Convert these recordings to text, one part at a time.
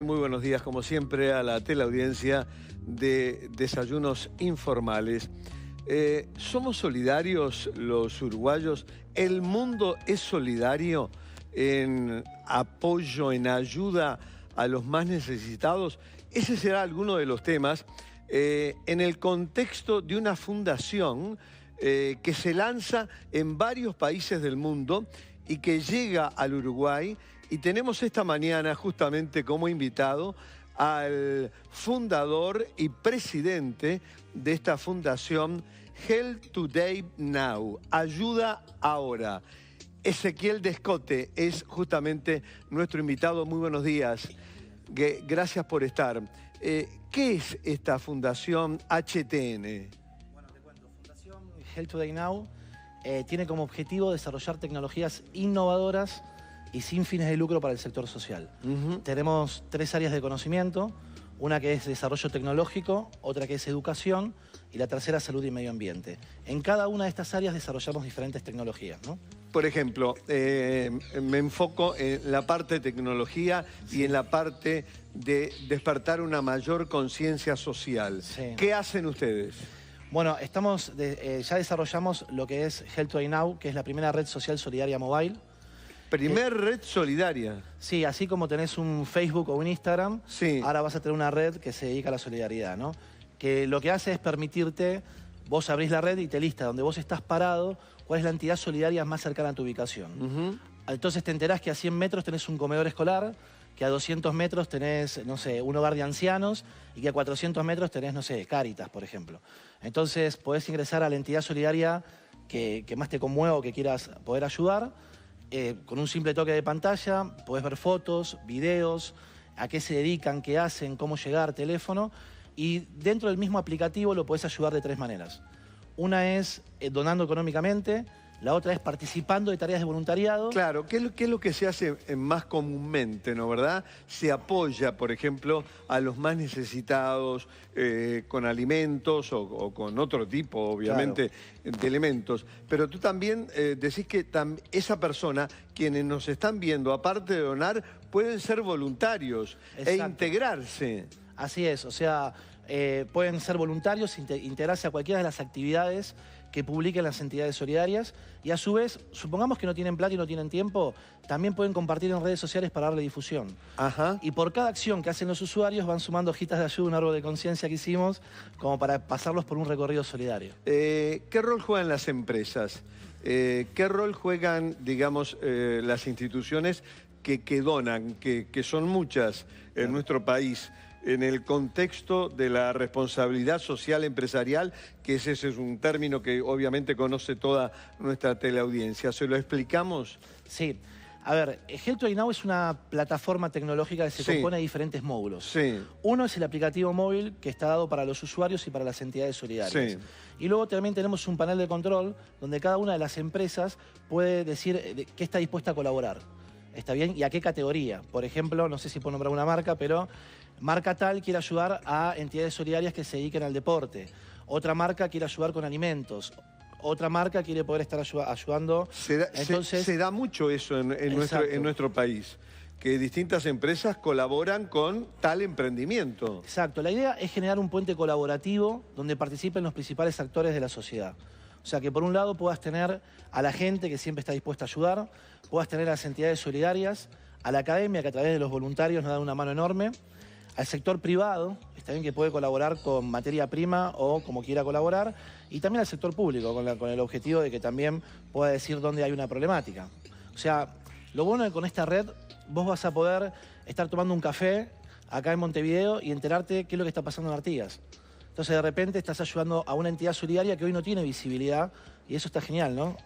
Muy buenos días, como siempre, a la teleaudiencia de Desayunos Informales. ¿Somos solidarios los uruguayos? ¿El mundo es solidario en apoyo, en ayuda a los más necesitados? Ese será alguno de los temas en el contexto de una fundación que se lanza en varios países del mundo y que llega al Uruguay. Y tenemos esta mañana justamente como invitado al fundador y presidente de esta fundación Help Today Now, Ayuda Ahora. Ezequiel Descote es justamente nuestro invitado. Muy buenos días. Gracias por estar. ¿Qué es esta fundación HTN? Bueno, te cuento. Fundación Help Today Now tiene como objetivo desarrollar tecnologías innovadoras y sin fines de lucro para el sector social. Tenemos 3 áreas de conocimiento, una que es desarrollo tecnológico, otra que es educación y la tercera salud y medio ambiente. En cada una de estas áreas desarrollamos diferentes tecnologías, ¿no? Por ejemplo, me enfoco en la parte de tecnología y en la parte de despertar una mayor conciencia social. Sí. ¿Qué hacen ustedes? Bueno, ya desarrollamos lo que es Help Today Now, que es la primera red social solidaria mobile. Primer red solidaria. Sí, así como tenés un Facebook o un Instagram, Sí. ahora vas a tener una red que se dedica a la solidaridad, ¿no? Que lo que hace es permitirte, vos abrís la red y te lista donde vos estás parado, cuál es la entidad solidaria más cercana a tu ubicación. Entonces te enterás que a 100 metros tenés un comedor escolar, que a 200 metros tenés, no sé, un hogar de ancianos y que a 400 metros tenés, no sé, Cáritas, por ejemplo. Entonces podés ingresar a la entidad solidaria que más te conmueva o que quieras poder ayudar. Con un simple toque de pantalla podés ver fotos, videos, a qué se dedican, qué hacen, cómo llegar, teléfono. Y dentro del mismo aplicativo lo podés ayudar de 3 maneras. Una es donando económicamente, la otra es participando de tareas de voluntariado. Claro, ¿qué es lo que se hace más comúnmente, no verdad? Se apoya, por ejemplo, a los más necesitados con alimentos o con otro tipo, obviamente, de elementos. Pero tú también decís que esa persona, quienes nos están viendo, aparte de donar, pueden ser voluntarios e integrarse. Así es, o sea, pueden ser voluntarios, integrarse a cualquiera de las actividades que publiquen las entidades solidarias y a su vez, supongamos que no tienen plata y no tienen tiempo, también pueden compartir en redes sociales para darle difusión. Y por cada acción que hacen los usuarios van sumando hojitas de ayuda, un árbol de conciencia que hicimos, como para pasarlos por un recorrido solidario. ¿Qué rol juegan las empresas? ¿Qué rol juegan, digamos, las instituciones que donan, que son muchas en nuestro país, en el contexto de la responsabilidad social empresarial, que ese es un término que obviamente conoce toda nuestra teleaudiencia? ¿Se lo explicamos? Sí. A ver, Help Today Now es una plataforma tecnológica que se compone de diferentes módulos. Uno es el aplicativo móvil que está dado para los usuarios y para las entidades solidarias. Y luego también tenemos un panel de control donde cada una de las empresas puede decir qué está dispuesta a colaborar. ¿Está bien? ¿Y a qué categoría? Por ejemplo, no sé si puedo nombrar una marca, pero marca tal quiere ayudar a entidades solidarias que se dediquen al deporte. Otra marca quiere ayudar con alimentos. Otra marca quiere poder estar ayudando. Se da mucho eso en nuestro país, que distintas empresas colaboran con tal emprendimiento. Exacto. La idea es generar un puente colaborativo donde participen los principales actores de la sociedad. O sea, que por un lado puedas tener a la gente que siempre está dispuesta a ayudar, puedas tener a las entidades solidarias, a la academia que a través de los voluntarios nos da una mano enorme, al sector privado, está bien que puede colaborar con materia prima o como quiera colaborar, y también al sector público, con el objetivo de que también pueda decir dónde hay una problemática. O sea, lo bueno es que con esta red vos vas a poder estar tomando un café acá en Montevideo y enterarte qué es lo que está pasando en Artigas. Entonces, de repente, estás ayudando a una entidad solidaria que hoy no tiene visibilidad y eso está genial, ¿no?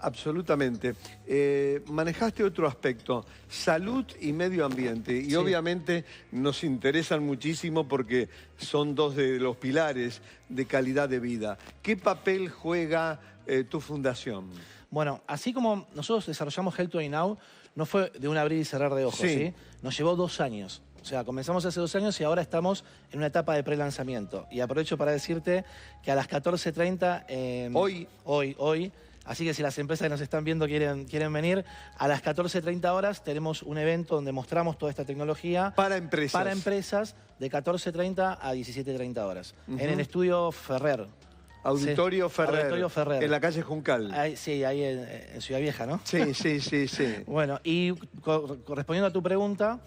Absolutamente. Manejaste otro aspecto, salud y medio ambiente. Y obviamente nos interesan muchísimo porque son 2 de los pilares de calidad de vida. ¿Qué papel juega tu fundación? Bueno, así como nosotros desarrollamos Help Today Now, no fue de un abrir y cerrar de ojos, ¿sí? Nos llevó 2 años. O sea, comenzamos hace 2 años y ahora estamos en una etapa de pre-lanzamiento. Y aprovecho para decirte que a las 14:30, hoy, Así que si las empresas que nos están viendo quieren venir, a las 14:30 horas tenemos un evento donde mostramos toda esta tecnología. Para empresas. Para empresas, de 14:30 a 17:30 horas. En el estudio Ferrer. Auditorio Ferrer. Auditorio Ferrer. En la calle Juncal. Sí, ahí en Ciudad Vieja, ¿no? Sí, sí, sí, sí. Bueno, y correspondiendo a tu pregunta,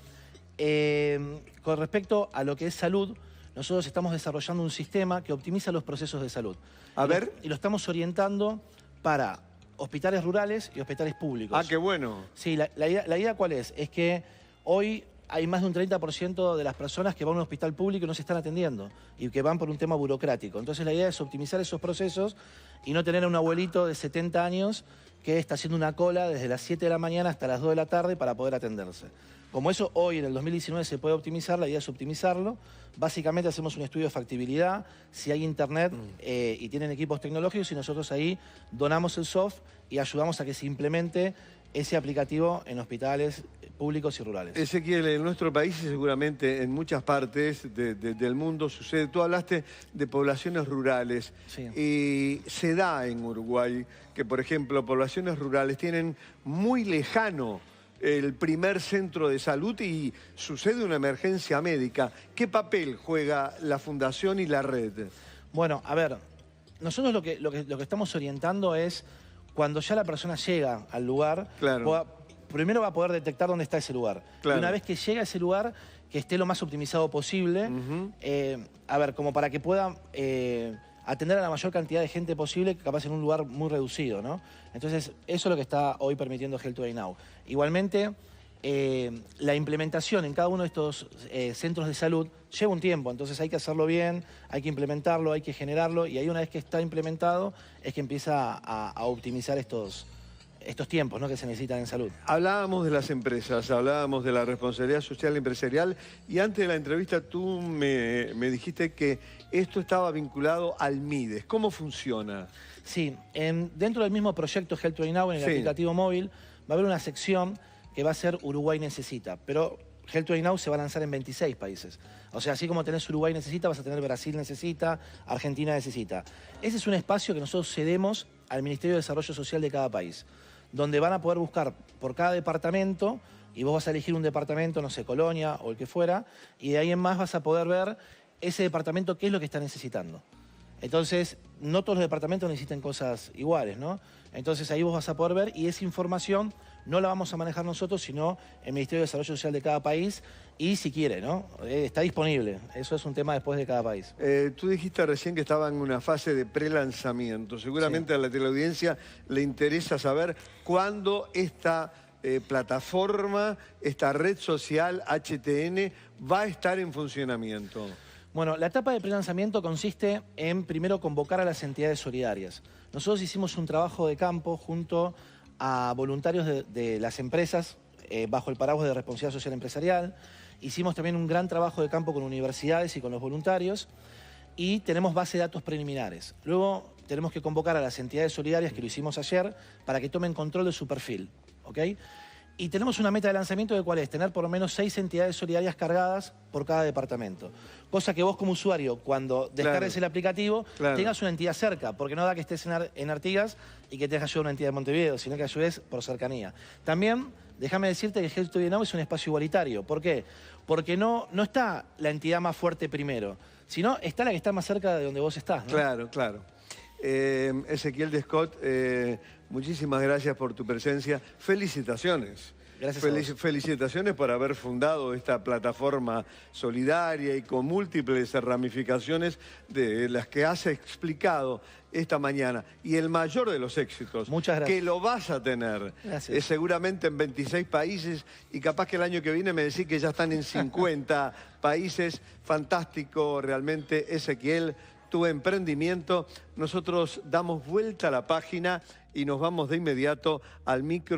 con respecto a lo que es salud, nosotros estamos desarrollando un sistema que optimiza los procesos de salud. A ver. Y lo estamos orientando para hospitales rurales y hospitales públicos. Ah, qué bueno. Sí, la idea ¿cuál es? Es que hoy hay más de un 30% de las personas que van a un hospital público y no se están atendiendo y que van por un tema burocrático. Entonces la idea es optimizar esos procesos y no tener a un abuelito de 70 años que está haciendo una cola desde las 7 de la mañana hasta las 2 de la tarde para poder atenderse. Como eso hoy en el 2019 se puede optimizar, la idea es optimizarlo. Básicamente hacemos un estudio de factibilidad, si hay internet y tienen equipos tecnológicos, y nosotros ahí donamos el soft y ayudamos a que se implemente ese aplicativo en hospitales públicos y rurales. Ezequiel, en nuestro país y seguramente en muchas partes del mundo sucede. Tú hablaste de poblaciones rurales. Sí. Y se da en Uruguay que, por ejemplo, poblaciones rurales tienen muy lejano el primer centro de salud y sucede una emergencia médica. ¿Qué papel juega la Fundación y la red? Bueno, a ver, nosotros lo que estamos orientando es cuando ya la persona llega al lugar, claro, primero va a poder detectar dónde está ese lugar. Claro. Y una vez que llega a ese lugar, que esté lo más optimizado posible, a ver, como para que pueda atender a la mayor cantidad de gente posible, capaz en un lugar muy reducido, ¿no? Entonces, eso es lo que está hoy permitiendo Health Today Now. Igualmente, la implementación en cada uno de estos centros de salud lleva un tiempo, entonces hay que hacerlo bien, hay que implementarlo, hay que generarlo, y ahí una vez que está implementado es que empieza a optimizar estos tiempos, ¿no?, que se necesitan en salud. Hablábamos de las empresas, hablábamos de la responsabilidad social empresarial, y antes de la entrevista tú me dijiste que esto estaba vinculado al MIDES. ¿Cómo funciona? Sí, dentro del mismo proyecto Health Today Now, en el aplicativo móvil, va a haber una sección que va a ser Uruguay Necesita, pero Health Today Now se va a lanzar en 26 países. O sea, así como tenés Uruguay Necesita, vas a tener Brasil Necesita, Argentina Necesita. Ese es un espacio que nosotros cedemos al Ministerio de Desarrollo Social de cada país, donde van a poder buscar por cada departamento, y vos vas a elegir un departamento, no sé, Colonia o el que fuera, y de ahí en más vas a poder ver ese departamento qué es lo que está necesitando. Entonces, no todos los departamentos necesitan cosas iguales, ¿no? Entonces ahí vos vas a poder ver, y esa información no la vamos a manejar nosotros, sino el Ministerio de Desarrollo Social de cada país, y si quiere, ¿no? Está disponible. Eso es un tema después de cada país. Tú dijiste recién que estaba en una fase de prelanzamiento. Seguramente a la teleaudiencia le interesa saber cuándo esta plataforma, esta red social HTN va a estar en funcionamiento. Bueno, la etapa de prelanzamiento consiste en primero convocar a las entidades solidarias. Nosotros hicimos un trabajo de campo junto a voluntarios de las empresas bajo el paraguas de responsabilidad social empresarial. Hicimos también un gran trabajo de campo con universidades y con los voluntarios, y tenemos base de datos preliminares. Luego tenemos que convocar a las entidades solidarias, que lo hicimos ayer, para que tomen control de su perfil, ¿ok? Y tenemos una meta de lanzamiento de cuál es, tener por lo menos 6 entidades solidarias cargadas por cada departamento. Cosa que vos como usuario, cuando descargues el aplicativo, tengas una entidad cerca, porque no da que estés en Artigas y que te dejes ayudar una entidad de Montevideo, sino que ayudes por cercanía. También, déjame decirte que Health Today Now es un espacio igualitario. ¿Por qué? Porque no está la entidad más fuerte primero, sino está la que está más cerca de donde vos estás, ¿no? Claro, claro. Ezequiel Descot, muchísimas gracias por tu presencia. Felicitaciones. Gracias a vos. Felicitaciones por haber fundado esta plataforma solidaria y con múltiples ramificaciones de las que has explicado esta mañana. Y el mayor de los éxitos, muchas gracias, que lo vas a tener, seguramente en 26 países, y capaz que el año que viene me decís que ya están en 50 países. Fantástico realmente, Ezequiel, tu emprendimiento. Nosotros damos vuelta a la página y nos vamos de inmediato al micro.